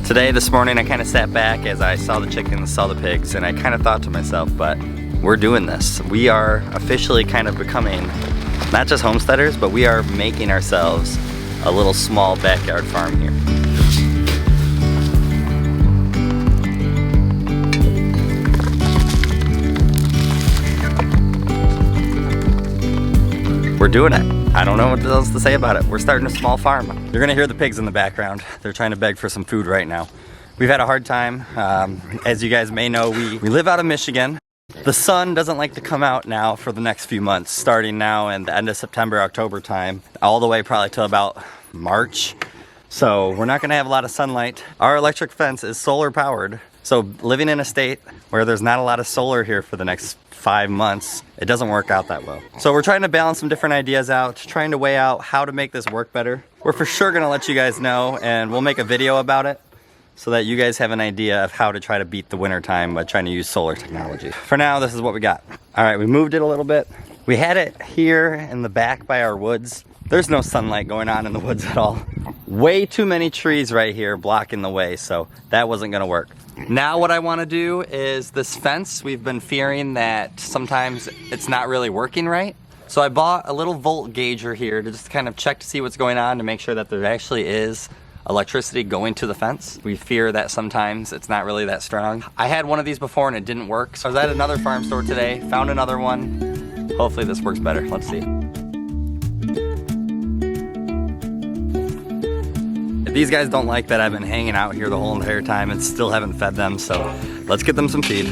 Today, this morning, I kind of sat back as I saw the chickens, saw the pigs, and I kind of thought to myself, but we're doing this. We are officially kind of becoming not just homesteaders, but we are making ourselves a little small backyard farm here. We're doing it. I don't know what else to say about it. We're starting a small farm. You're gonna hear the pigs in the background. They're trying to beg for some food right now. We've had a hard time. As you guys may know, we live out of Michigan. The sun doesn't like to come out now for the next few months, starting now in the end of September, October time, all the way probably till about March. So we're not gonna have a lot of sunlight. Our electric fence is solar powered. So living in a state where there's not a lot of solar here for the next 5 months, it doesn't work out that well. So we're trying to balance some different ideas out, trying to weigh out how to make this work better. We're for sure gonna let you guys know, and we'll make a video about it so that you guys have an idea of how to try to beat the winter time by trying to use solar technology. For now, this is what we got. All right, we moved it a little bit. We had it here in the back by our woods. There's no sunlight going on in the woods at all. Way too many trees right here blocking the way, so that wasn't gonna work. Now what I wanna do is this fence, we've been fearing that sometimes it's not really working right. So I bought a little volt gauger here to just kind of check to see what's going on, to make sure that there actually is electricity going to the fence. We fear that sometimes it's not really that strong. I had one of these before and it didn't work. So I was at another farm store today, found another one. Hopefully this works better, let's see. These guys don't like that I've been hanging out here the whole entire time and still haven't fed them, so let's get them some feed.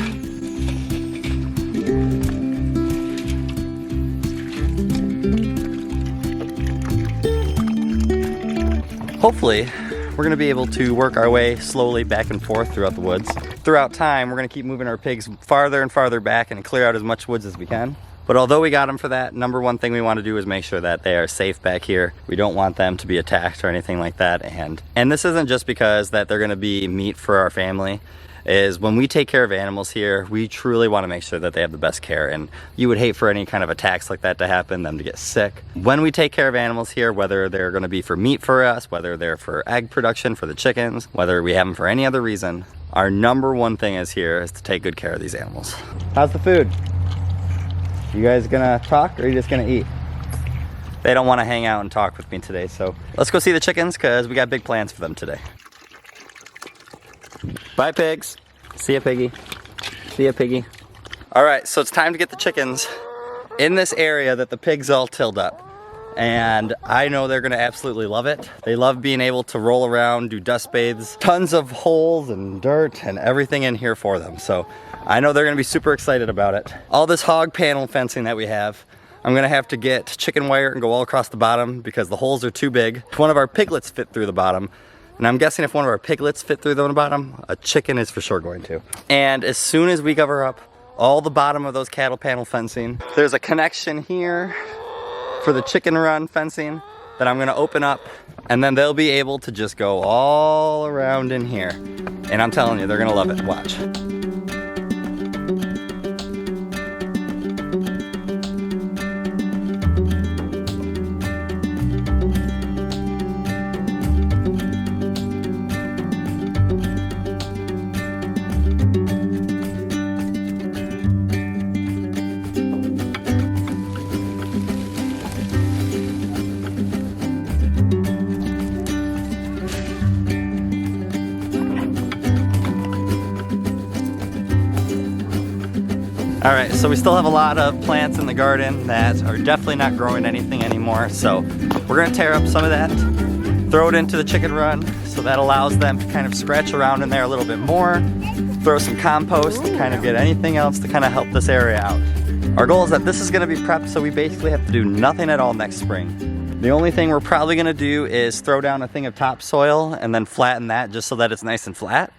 Hopefully, we're gonna be able to work our way slowly back and forth throughout the woods. Throughout time, we're gonna keep moving our pigs farther and farther back and clear out as much woods as we can. But although we got them for that, number one thing we want to do is make sure that they are safe back here. We don't want them to be attacked or anything like that. And this isn't just because that they're going to be meat for our family. Is when we take care of animals here, we truly want to make sure that they have the best care. And you would hate for any kind of attacks like that to happen, them to get sick. When we take care of animals here, whether they're going to be for meat for us, whether they're for egg production for the chickens, whether we have them for any other reason, our number one thing is to take good care of these animals. How's the food? You guys gonna talk or are you just gonna eat? They don't wanna hang out and talk with me today, so let's go see the chickens because we got big plans for them today. Bye pigs. See ya piggy. See ya piggy. All right, so it's time to get the chickens in this area that the pigs all tilled up. And I know they're gonna absolutely love it. They love being able to roll around, do dust bathes, tons of holes and dirt and everything in here for them. So I know they're gonna be super excited about it. All this hog panel fencing that we have, I'm gonna have to get chicken wire and go all across the bottom because the holes are too big. One of our piglets fit through the bottom. And I'm guessing if one of our piglets fit through the bottom, a chicken is for sure going to. And as soon as we cover up all the bottom of those cattle panel fencing, there's a connection here for the chicken run fencing that I'm gonna open up, and then they'll be able to just go all around in here. And I'm telling you, they're gonna love it, watch. All right, so we still have a lot of plants in the garden that are definitely not growing anything anymore. So we're gonna tear up some of that, throw it into the chicken run, so that allows them to kind of scratch around in there a little bit more, throw some compost to kind of get anything else to kind of help this area out. Our goal is that this is gonna be prepped, so we basically have to do nothing at all next spring. The only thing we're probably gonna do is throw down a thing of topsoil and then flatten that just so that it's nice and flat.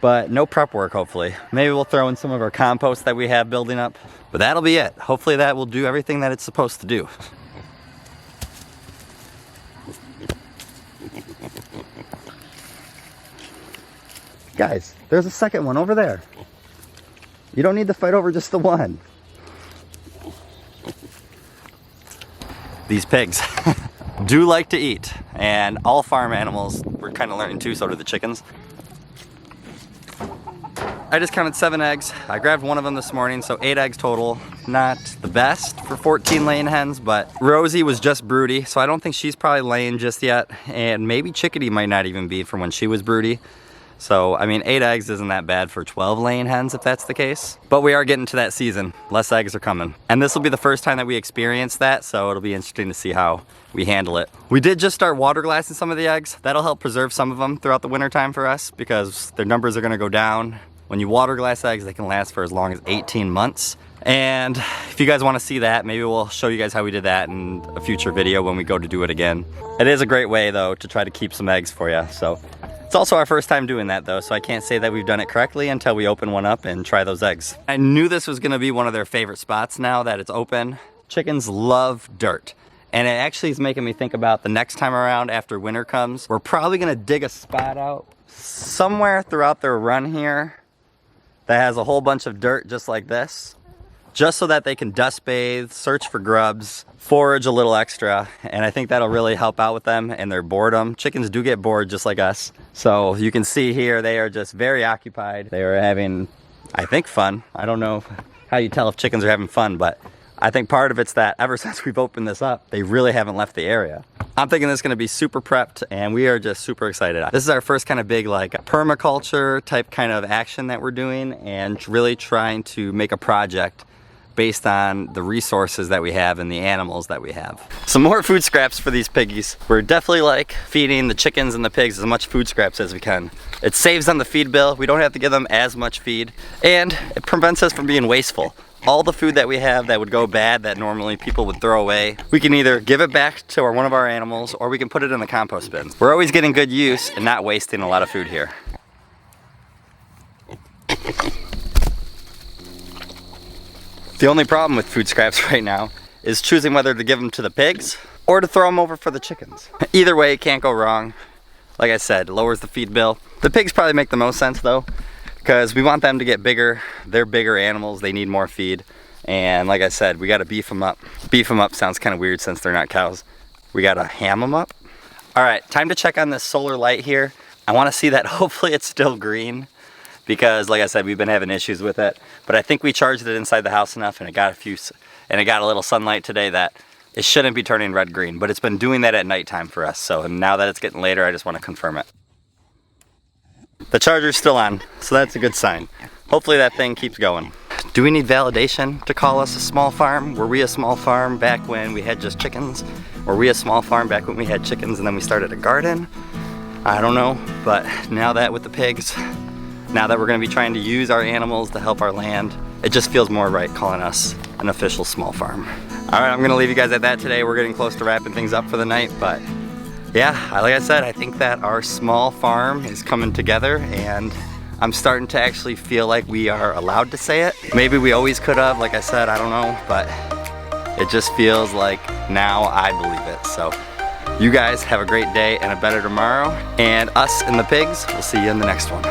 But no prep work, hopefully. Maybe we'll throw in some of our compost that we have building up, but that'll be it. Hopefully that will do everything that it's supposed to do. Guys, there's a second one over there. You don't need to fight over just the one. These pigs do like to eat, and all farm animals, we're kind of learning too, so do the chickens. I just counted 7 eggs. I grabbed one of them this morning, so 8 eggs total. Not the best for 14 laying hens, but Rosie was just broody, so I don't think she's probably laying just yet. And maybe Chickadee might not even be from when she was broody. So, I mean, 8 eggs isn't that bad for 12 laying hens if that's the case. But we are getting to that season. Less eggs are coming. And this will be the first time that we experience that, so it'll be interesting to see how we handle it. We did just start water glassing some of the eggs. That'll help preserve some of them throughout the winter time for us because their numbers are gonna go down. When you water glass eggs, they can last for as long as 18 months. And if you guys wanna see that, maybe we'll show you guys how we did that in a future video when we go to do it again. It is a great way though to try to keep some eggs for you. So it's also our first time doing that though, so I can't say that we've done it correctly until we open one up and try those eggs. I knew this was gonna be one of their favorite spots now that it's open. Chickens love dirt. And it actually is making me think about the next time around after winter comes, we're probably gonna dig a spot out somewhere throughout their run here that has a whole bunch of dirt just like this, just so that they can dust bathe, search for grubs, forage a little extra, and I think that'll really help out with them and their boredom. Chickens do get bored just like us. So you can see here, they are just very occupied. They are having, I think, fun. I don't know how you tell if chickens are having fun, but I think part of it's that ever since we've opened this up, they really haven't left the area. I'm thinking this is gonna be super prepped and we are just super excited. This is our first kind of big like permaculture type kind of action that we're doing and really trying to make a project based on the resources that we have and the animals that we have. Some more food scraps for these piggies. We're definitely like feeding the chickens and the pigs as much food scraps as we can. It saves on the feed bill. We don't have to give them as much feed and it prevents us from being wasteful. All the food that we have that would go bad that normally people would throw away, we can either give it back to one of our animals or we can put it in the compost bins. We're always getting good use and not wasting a lot of food here. The only problem with food scraps right now is choosing whether to give them to the pigs or to throw them over for the chickens. Either way, it can't go wrong. Like I said, it lowers the feed bill. The pigs probably make the most sense though, because we want them to get bigger. They're bigger animals, they need more feed. And like I said, we gotta beef them up. Beef them up sounds kind of weird since they're not cows. We gotta ham them up. All right, time to check on this solar light here. I wanna see that hopefully it's still green, because like I said, we've been having issues with it. But I think we charged it inside the house enough and it got a little sunlight today that it shouldn't be turning red-green, but it's been doing that at nighttime for us. So now that it's getting later, I just wanna confirm it. The charger's still on, so that's a good sign. Hopefully that thing keeps going. Do we need validation to call us a small farm? Were we a small farm back when we had just chickens? Were we a small farm back when we had chickens and then we started a garden? I don't know, but now that with the pigs, now that we're gonna be trying to use our animals to help our land, it just feels more right calling us an official small farm. All right, I'm gonna leave you guys at that today. We're getting close to wrapping things up for the night, but yeah, like I said, I think that our small farm is coming together and I'm starting to actually feel like we are allowed to say it. Maybe we always could have, like I said, I don't know, but it just feels like now I believe it. So you guys have a great day and a better tomorrow, and us and the pigs, we'll see you in the next one.